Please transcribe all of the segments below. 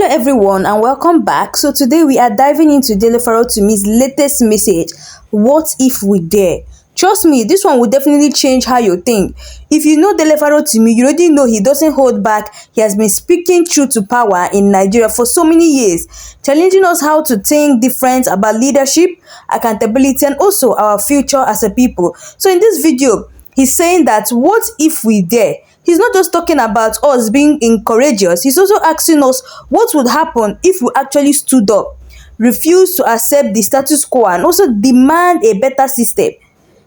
everyone and welcome back. So today we are diving into Dele Farotimi's latest message, what if we dare? Trust me, this one will definitely change how you think. If you know Dele Farotimi, you already know he doesn't hold back. He has been speaking truth to power in Nigeria for so many years, challenging us how to think different about leadership, accountability, and also our future as a people. So in this video, he's saying that what if we dare? He's not just talking about us being courageous, he's also asking us what would happen if we actually stood up, refused to accept the status quo, and also demand a better system.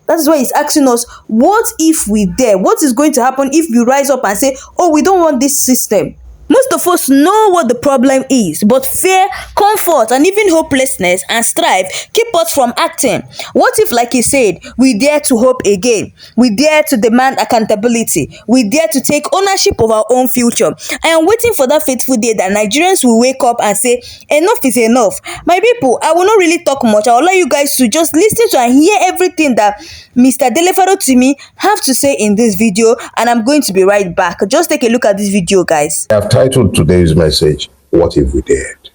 That is why he's asking us, what if we dare? What is going to happen if we rise up and say, oh, we don't want this system? Most of us know what the problem is, but fear, comfort, and even hopelessness and strife keep us from acting. What if, like he said, we dare to hope again? We dare to demand accountability. We dare to take ownership of our own future. I am waiting for that fateful day that Nigerians will wake up and say, enough is enough. My people, I will not really talk much. I will allow you guys to just listen to and hear everything that Mr. Dele Farotimi have to say in this video, and I'm going to be right back. Just take a look at this video, guys. I've titled today's message, What If We Dared?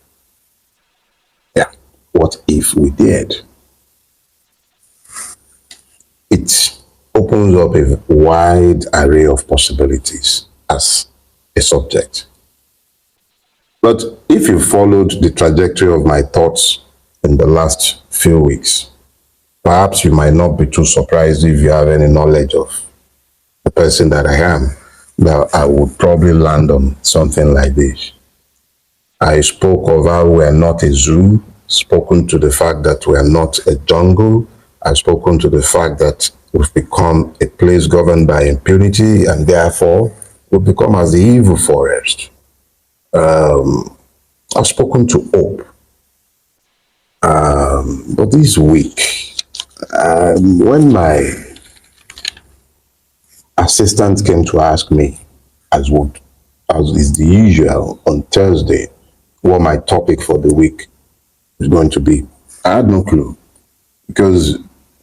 Yeah, what if we dared? It opens up a wide array of possibilities as a subject. But if you followed the trajectory of my thoughts in the last few weeks, perhaps you might not be too surprised if you have any knowledge of the person that I am, that I would probably land on something like this. I spoke of how we are not a zoo, spoken to the fact that we are not a jungle. I've spoken to the fact that we've become a place governed by impunity and therefore we've become as the evil forest. I've spoken to hope. But this week, when my assistant came to ask me, as is the usual on Thursday, what my topic for the week is going to be, I had no clue.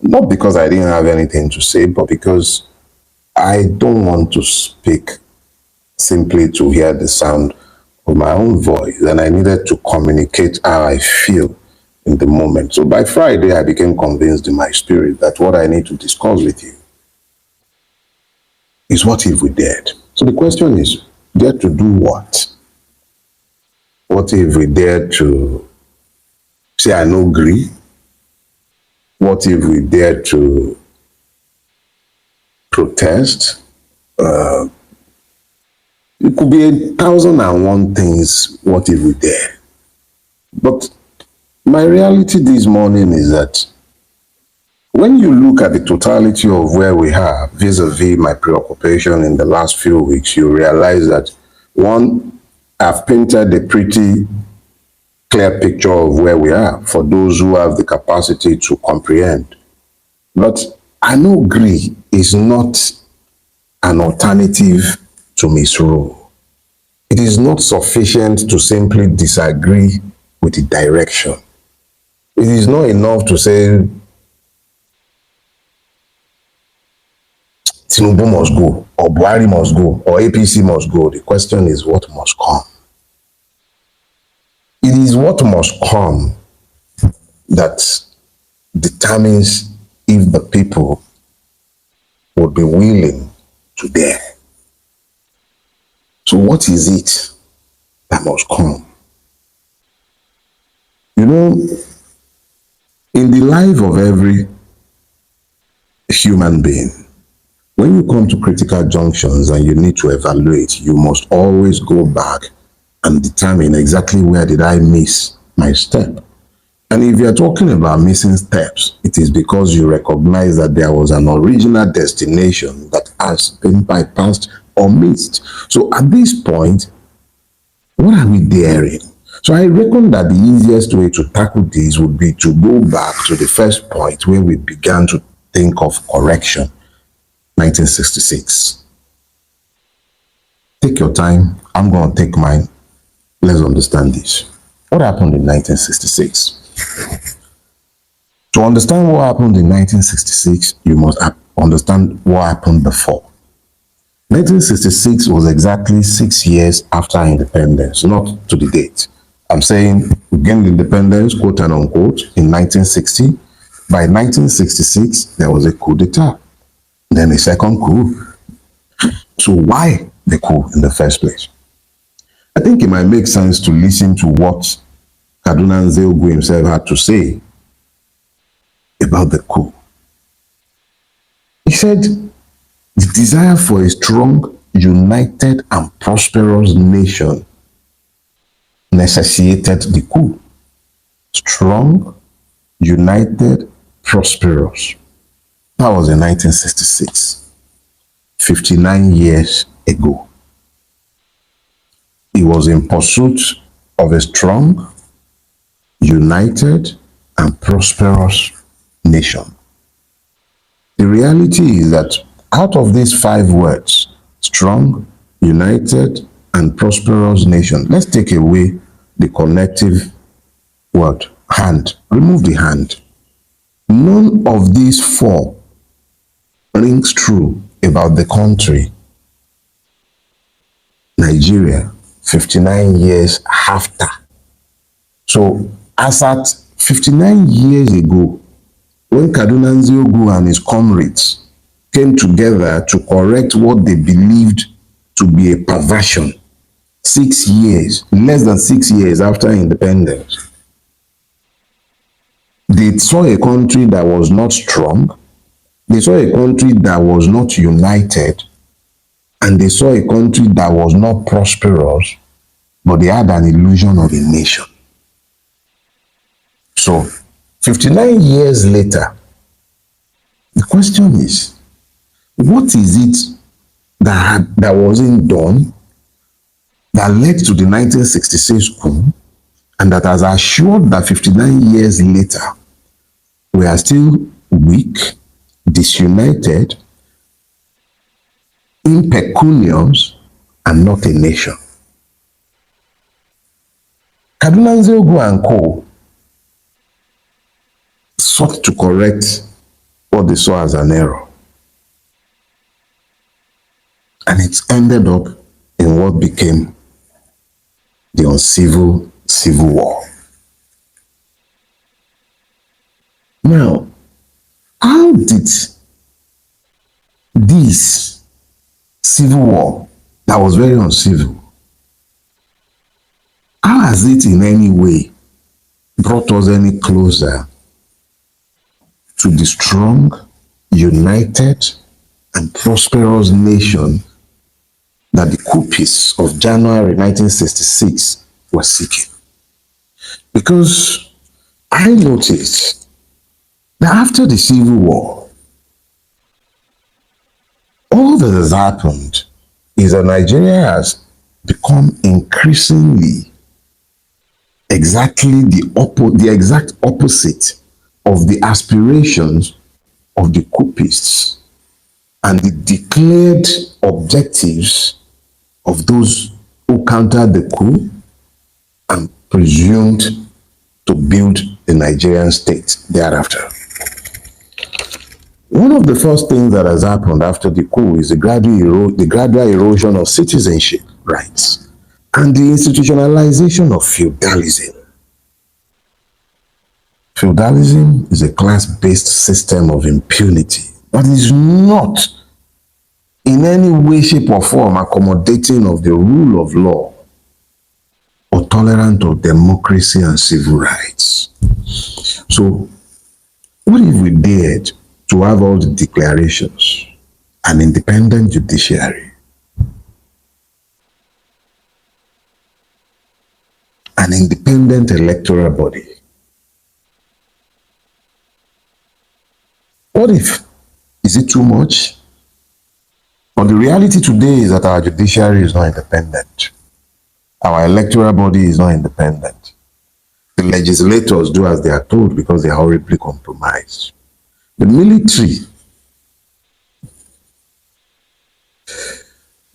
Not because I didn't have anything to say, but because I don't want to speak simply to hear the sound of my own voice, and I needed to communicate how I feel in the moment. So by Friday, I became convinced in my spirit that what I need to discuss with you is what if we dared? So the question is, dare to do what? What if we dare to say I no agree? What if we dare to protest? It could be 1,001 things, what if we dare? But my reality this morning is that when you look at the totality of where we are vis-a-vis my preoccupation in the last few weeks, you realize that, one, I've painted a pretty clear picture of where we are for those who have the capacity to comprehend. But I know agree is not an alternative to misrule. It is not sufficient to simply disagree with the direction. It is not enough to say Tinubu must go, or Buhari must go, or APC must go. The question is what must come. It is what must come that determines if the people would be willing to dare. So what is it that must come? You know, in the life of every human being, when you come to critical junctions and you need to evaluate, you must always go back and determine exactly where did I miss my step. And if you're talking about missing steps, it is because you recognize that there was an original destination that has been bypassed or missed. So at this point, what are we daring? So I reckon that the easiest way to tackle this would be to go back to the first point where we began to think of correction, 1966. Take your time. I'm going to take mine. Let's understand this. What happened in 1966? To understand what happened in 1966, you must understand what happened before. 1966 was exactly 6 years after independence, not to the date. I'm saying we gained independence, quote and unquote, in 1960. By 1966, there was a coup d'etat, then a second coup. So why the coup in the first place? I think it might make sense to listen to what Kaduna Nzeogwu himself had to say about the coup. He said, the desire for a strong, united, and prosperous nation necessitated the coup. Strong, united, prosperous. That was in 1966, 59 years ago. He was in pursuit of a strong, united, and prosperous nation. The reality is that out of these 5 words, strong, united, and prosperous nation, let's take away the connective word, hand. Remove the hand. None of these 4 rings true about the country, Nigeria, 59 years after. So, as at 59 years ago, when Kaduna Nzeogwu and his comrades came together to correct what they believed to be a perversion, 6 years, less than 6 years after independence, they saw a country that was not strong, they saw a country that was not united, and they saw a country that was not prosperous, but they had an illusion of a nation. So, 59 years later, the question is, what is it that wasn't done that led to the 1966 coup and that has assured that 59 years later, we are still weak, disunited, impecunious, and not a nation? Kaduna Nzeogwu and co. sought to correct what they saw as an error. And it ended up in what became the uncivil civil war. Now, how did this civil war that was very uncivil, how has it in any way brought us any closer to the strong, united, and prosperous nation that the coupists of January 1966 were seeking? Because I noticed that after the Civil War, all that has happened is that Nigeria has become increasingly exactly the exact opposite of the aspirations of the coupists and the declared objectives of those who countered the coup and presumed to build the Nigerian state thereafter. One of the first things that has happened after the coup is the gradual erosion of citizenship rights and the institutionalization of feudalism. Feudalism is a class-based system of impunity that is not in any way, shape, or form accommodating of the rule of law or tolerant of democracy and civil rights. So, what if we dared to have all the declarations, an independent judiciary, an independent electoral body? What if? Is it too much? But the reality today is that our judiciary is not independent. Our electoral body is not independent. The legislators do as they are told because they are horribly compromised. The military,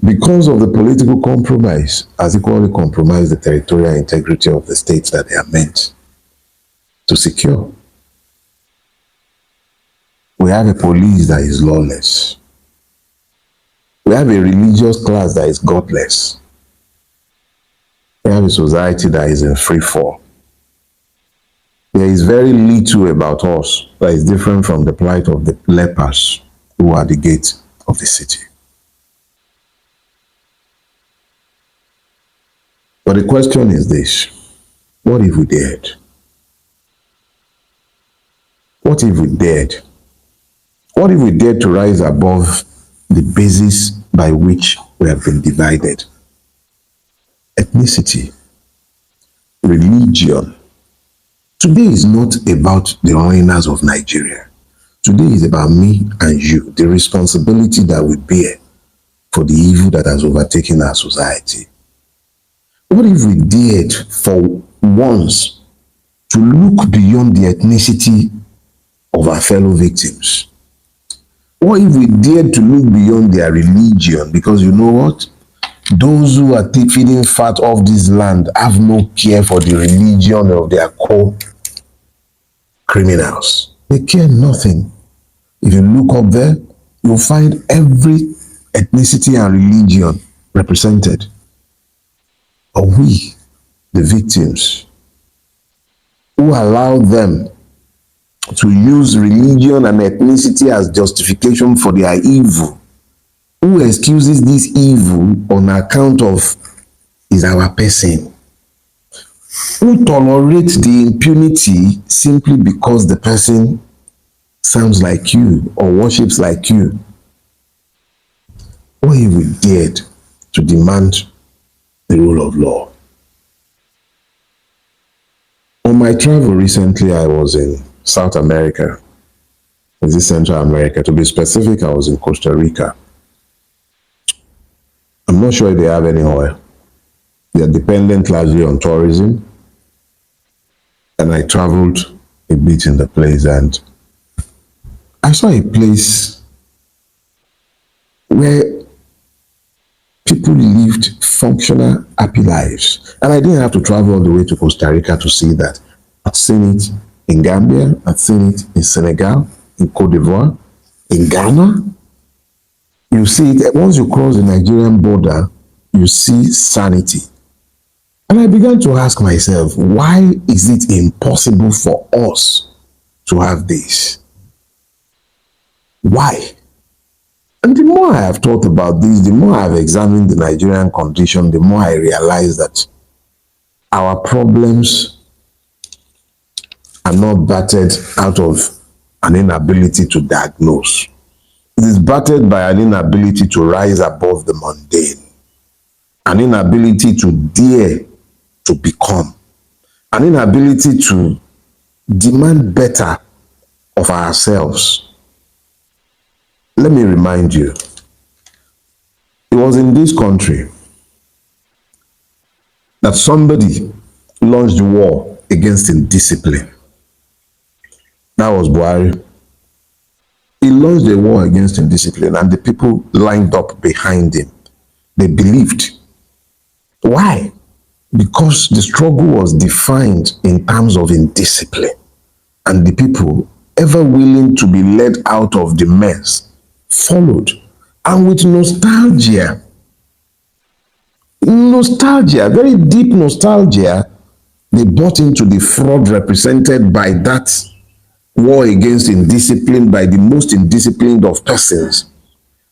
because of the political compromise, has equally compromised the territorial integrity of the states that they are meant to secure. We have a police that is lawless. We have a religious class that is godless. We have a society that is in free fall. There is very little about us that is different from the plight of the lepers who are the gate of the city. But the question is this: what if we dared? What if we dared? What if we dared to rise above the basis by which we have been divided? Ethnicity, religion. Today is not about the ruiners of Nigeria. Today is about me and you, the responsibility that we bear for the evil that has overtaken our society. What if we dared for once to look beyond the ethnicity of our fellow victims? What if we dared to look beyond their religion? Because you know what? Those who are feeding fat off this land have no care for the religion of their co-criminals. They care nothing. If you look up there, you'll find every ethnicity and religion represented. But we, the victims, who allow them to use religion and ethnicity as justification for their evil, who excuses this evil on account of is our person, who tolerates the impunity simply because the person sounds like you or worships like you. What if we dared to demand the rule of law? On my travel recently, I was in South America, is it Central America? To be specific, I was in Costa Rica. I'm not sure if they have any oil. They are dependent largely on tourism. And I traveled a bit in the place and I saw a place where people lived functional, happy lives. And I didn't have to travel all the way to Costa Rica to see that. I've seen it in Gambia, I've seen it in Senegal, in Cote d'Ivoire, in Ghana. You see it, once you cross the Nigerian border, you see sanity. And I began to ask myself, why is it impossible for us to have this? Why? And the more I have thought about this, the more I have examined the Nigerian condition, the more I realize that our problems are not battered out of an inability to diagnose. It is battered by an inability to rise above the mundane, an inability to dare to become, an inability to demand better of ourselves. Let me remind you, it was in this country that somebody launched war against indiscipline. That was Buhari. He launched a war against indiscipline and the people lined up behind him. They believed. Why? Because the struggle was defined in terms of indiscipline. And the people, ever willing to be led out of the mess, followed. And with nostalgia, very deep nostalgia, they bought into the fraud represented by that war against indiscipline, by the most indisciplined of persons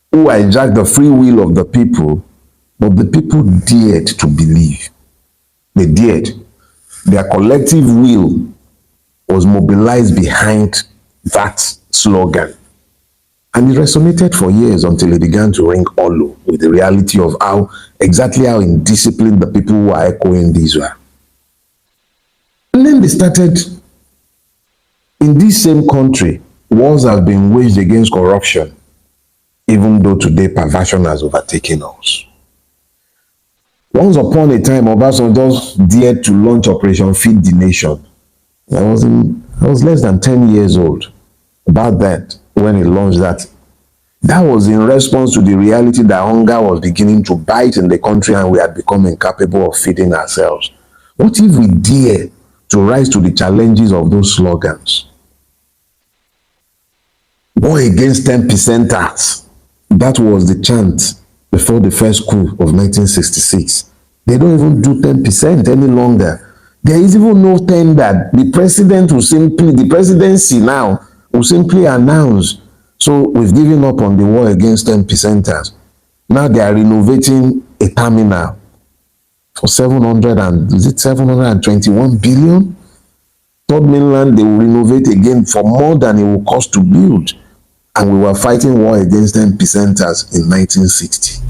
who hijacked the free will of the people, but the people dared to believe. They dared. Their collective will was mobilized behind that slogan. And it resonated for years until it began to ring hollow with the reality of exactly how indisciplined the people who are echoing these were. And then they started, in this same country, wars have been waged against corruption, even though today perversion has overtaken us. Once upon a time, Obasanjo dared to launch Operation Feed the Nation. I was less than 10 years old about that when he launched that. That was in response to the reality that hunger was beginning to bite in the country and we had become incapable of feeding ourselves. What if we dare to rise to the challenges of those slogans? War against 10%ers. That was the chant before the first coup of 1966. They don't even do 10% any longer. There is even no tender. The presidency now will simply announce, so we've given up on the war against 10%ers. Now they are renovating a terminal for 721 billion. Third mainland, they will renovate again for more than it will cost to build. And we were fighting war against 10%ers in 1960.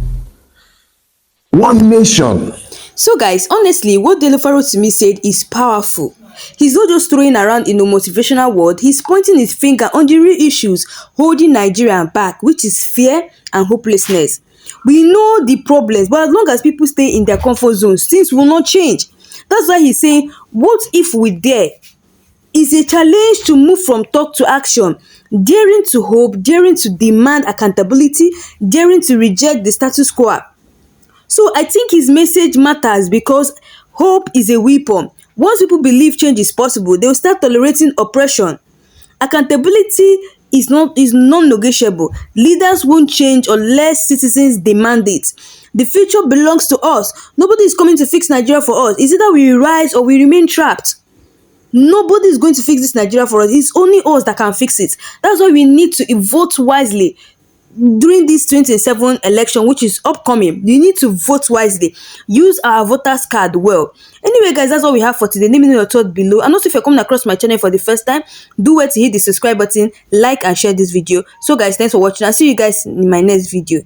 One nation. So guys, honestly, what Dele Farotimi said is powerful. He's not just throwing around in a motivational word, he's pointing his finger on the real issues holding Nigeria back, which is fear and hopelessness. We know the problems, but as long as people stay in their comfort zones, things will not change. That's why he's saying, what if we dare? Is a challenge to move from talk to action, daring to hope, daring to demand accountability, daring to reject the status quo. So I think his message matters because hope is a weapon. Once people believe change is possible, they will start tolerating oppression. Accountability is non-negotiable. Leaders won't change unless citizens demand it. The future belongs to us. Nobody is coming to fix Nigeria for us. It's either we rise or we remain trapped. Nobody is going to fix this Nigeria for us. It's only us that can fix it. That's why we need to vote wisely during this 2027 election, which is upcoming. You need to vote wisely. Use our voters card well. Anyway guys, that's all we have for today. Let me know your thoughts below, and also if you're coming across my channel for the first time, do well to hit the subscribe button, like and share this video. So guys, thanks for watching. I'll see you guys in my next video.